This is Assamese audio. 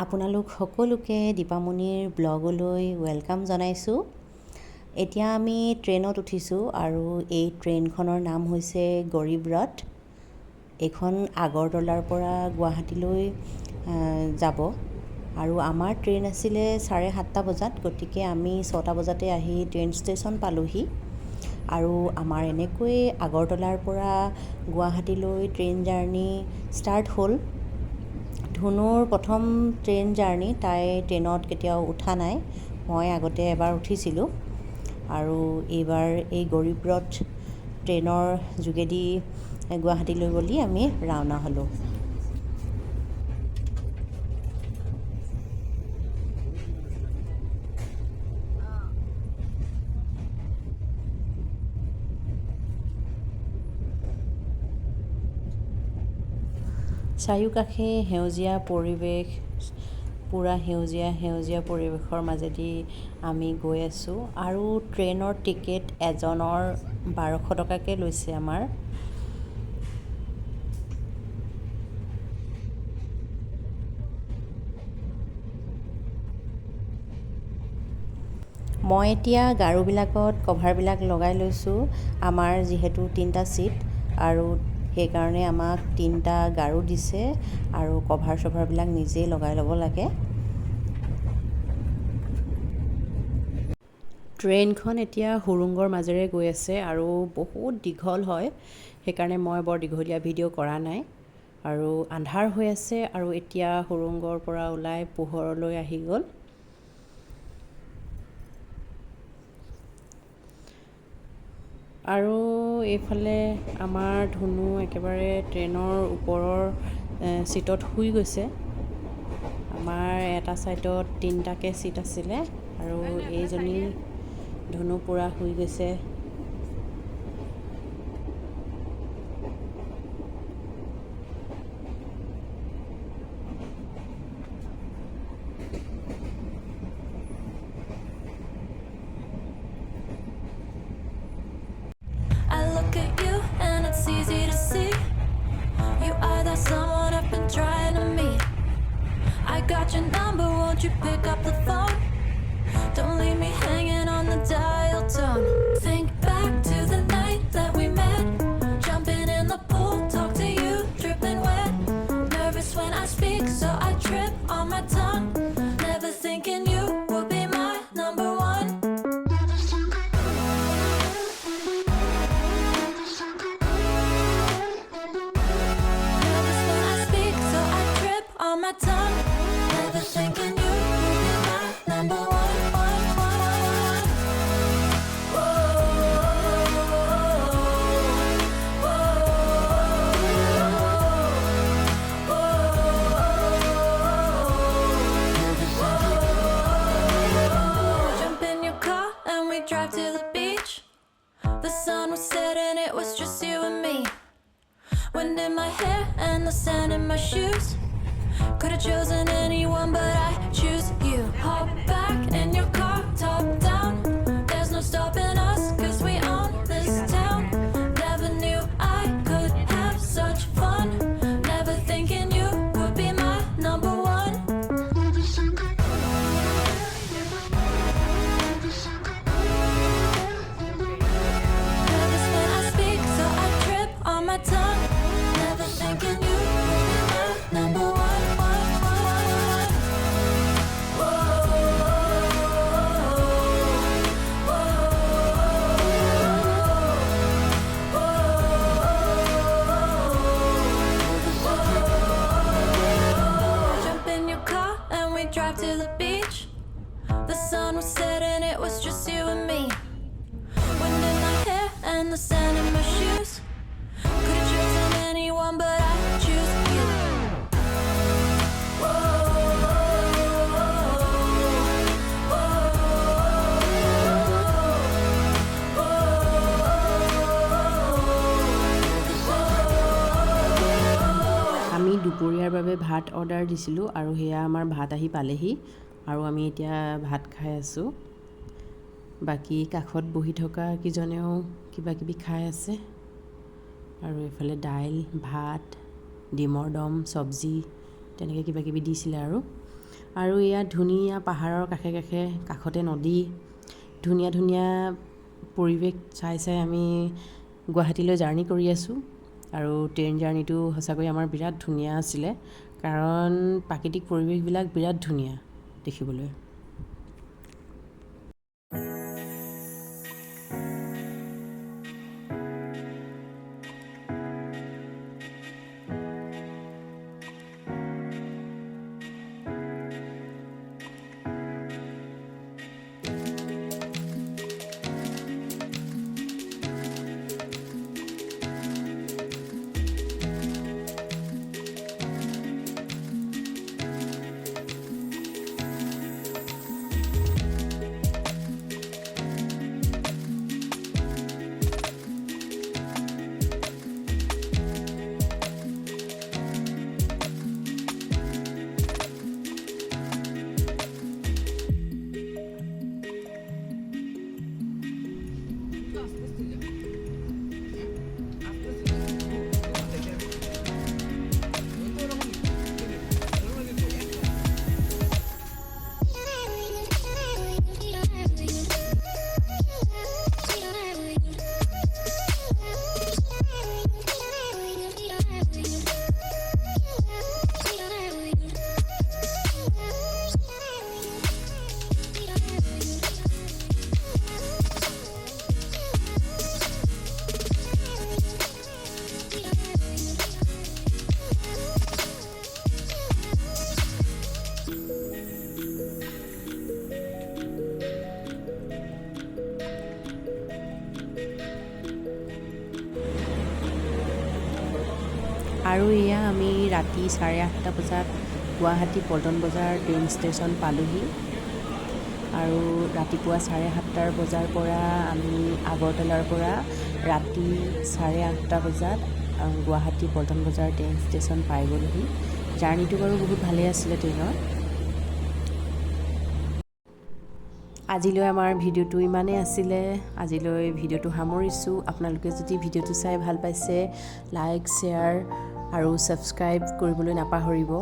আপোনালোক সকলোকে দীপামণিৰ ব্লগলৈ ৱেলকাম জনাইছোঁ। এতিয়া আমি ট্ৰেইনত উঠিছোঁ আৰু এই ট্ৰেইনখনৰ নাম হৈছে গৰীব ৰথ। এইখন আগৰতলাৰ পৰা গুৱাহাটীলৈ যাব আৰু আমাৰ ট্ৰেইন আছিলে 7:30 বজাত, গতিকে আমি 6টা বজাতে আহি ট্ৰেইন ষ্টেচন পালোহি। আৰু আমাৰ এনেকৈ আগৰতলাৰ পৰা গুৱাহাটীলৈ ট্ৰেইন জাৰ্ণি ষ্টাৰ্ট হ'ল। ধুনুৰ প্ৰথম ট্ৰেইন জাৰ্ণি, তাই ট্ৰেইনত কেতিয়াও উঠা নাই। মই আগতে এবাৰ উঠিছিলোঁ আৰু এইবাৰ এই গৰীব ৰথ ট্ৰেইনৰ যোগেদি গুৱাহাটীলৈ বুলি আমি ৰাওনা হ'লোঁ। চাৰিওকাষে সেউজীয়া পৰিৱেশ, পূৰা সেউজীয়া পৰিৱেশৰ মাজেদি আমি গৈ আছোঁ আৰু ট্ৰেইনৰ টিকেট এজনৰ 1200 টকাকৈ লৈছে আমাৰ। মই এতিয়া গাৰুবিলাকত কভাৰবিলাক লগাই লৈছোঁ। আমাৰ যিহেতু 3টা ছিট আৰু সেইকাৰণে আমাক 3টা গাৰু দিছে আৰু কভাৰবিলাক নিজেই লগাই ল'ব লাগে। ট্ৰেইনখন এতিয়া সুৰুঙৰ মাজেৰে গৈ আছে আৰু বহুত দীঘল হয়, সেইকাৰণে মই বৰ দীঘলীয়া ভিডিঅ' কৰা নাই। আৰু আন্ধাৰ হৈ আছে আৰু এতিয়া সুৰুঙৰ পৰা ওলাই পোহৰলৈ আহি গ'ল। আৰু এইফালে আমাৰ ধুনু একেবাৰে ট্ৰেইনৰ ওপৰৰ ছিটত শুই গৈছে। আমাৰ এটা ছাইডত 3টাকৈ ছিট আছিলে আৰু এইজনী ধুনু পূৰা শুই গৈছে। Someone I've been trying to meet. I got your number, won't you pick up the phone? Don't leave me hanging on the dial tone. Think back to the night that we met. Jumping in the pool, talk to you, dripping wet. Nervous when I speak, so I trip on my tongue. Never thinking you would be my number one. My tongue, never thinking you would be my number one. Jump in your car and we drive to the beach. The sun was setting, it was just you and me. Wind in my hair and the sand in my shoes. Could've chosen anyone, but I choose you. Hop back in your car, top down. There's no stopping us, 'cause we own this town. Never knew I could have such fun. Never thinking you would be my number one. Nervous when I speak, so I trip on my tongue. Never thinking you would be my number one. Drive to the beach. The sun was setting, it was just you and me. Wind in my hair and the sand in my shoes. Could've chosen anyone, but I choose you. আমি দুপৰীয়াৰ বাবে ভাত অৰ্ডাৰ দিছিলোঁ আৰু সেয়া আমাৰ ভাত আহি পালেহি আৰু আমি এতিয়া ভাত খাই আছোঁ। বাকী কাষত বহি থকা কিজনেও কিবা কিবি খাই আছে আৰু এইফালে দাইল, ভাত, ডিমৰ দম, চব্জি তেনেকৈ কিবা কিবি দিছিলে আৰু আৰু এয়া ধুনীয়া পাহাৰৰ কাষতে নদী, ধুনীয়া ধুনীয়া পৰিৱেশ চাই চাই আমি গুৱাহাটীলৈ জাৰ্ণি কৰি আছোঁ। আৰু ট্ৰেইন জাৰ্ণিটো সঁচাকৈ আমাৰ বিৰাট ধুনীয়া আছিলে, কাৰণ প্ৰাকৃতিক পৰিৱেশবিলাক বিৰাট ধুনীয়া দেখিবলৈ। আৰু এয়া আমি ৰাতি 8:30 বজাত গুৱাহাটী পল্টন বজাৰ ট্ৰেইন ষ্টেচন পালোহি। আৰু ৰাতিপুৱা 7:30 বজাৰ পৰা আমি আগৰতলাৰ পৰা ৰাতি 8:30 বজাত গুৱাহাটী পল্টন বজাৰ ট্ৰেইন ষ্টেচন পাই গ'লোহি। জাৰ্ণিটো বাৰু বহুত ভালেই আছিলে ট্ৰেইনৰ। আজিলৈ আমাৰ ভিডিঅ'টো ইমানেই আছিলে। আজিলৈ ভিডিঅ'টো সামৰিছোঁ। আপোনালোকে যদি ভিডিঅ'টো চাই ভাল পাইছে, লাইক, শ্বেয়াৰ আৰু ছাবস্ক্ৰাইব কৰিবলৈ নাপাহৰিব।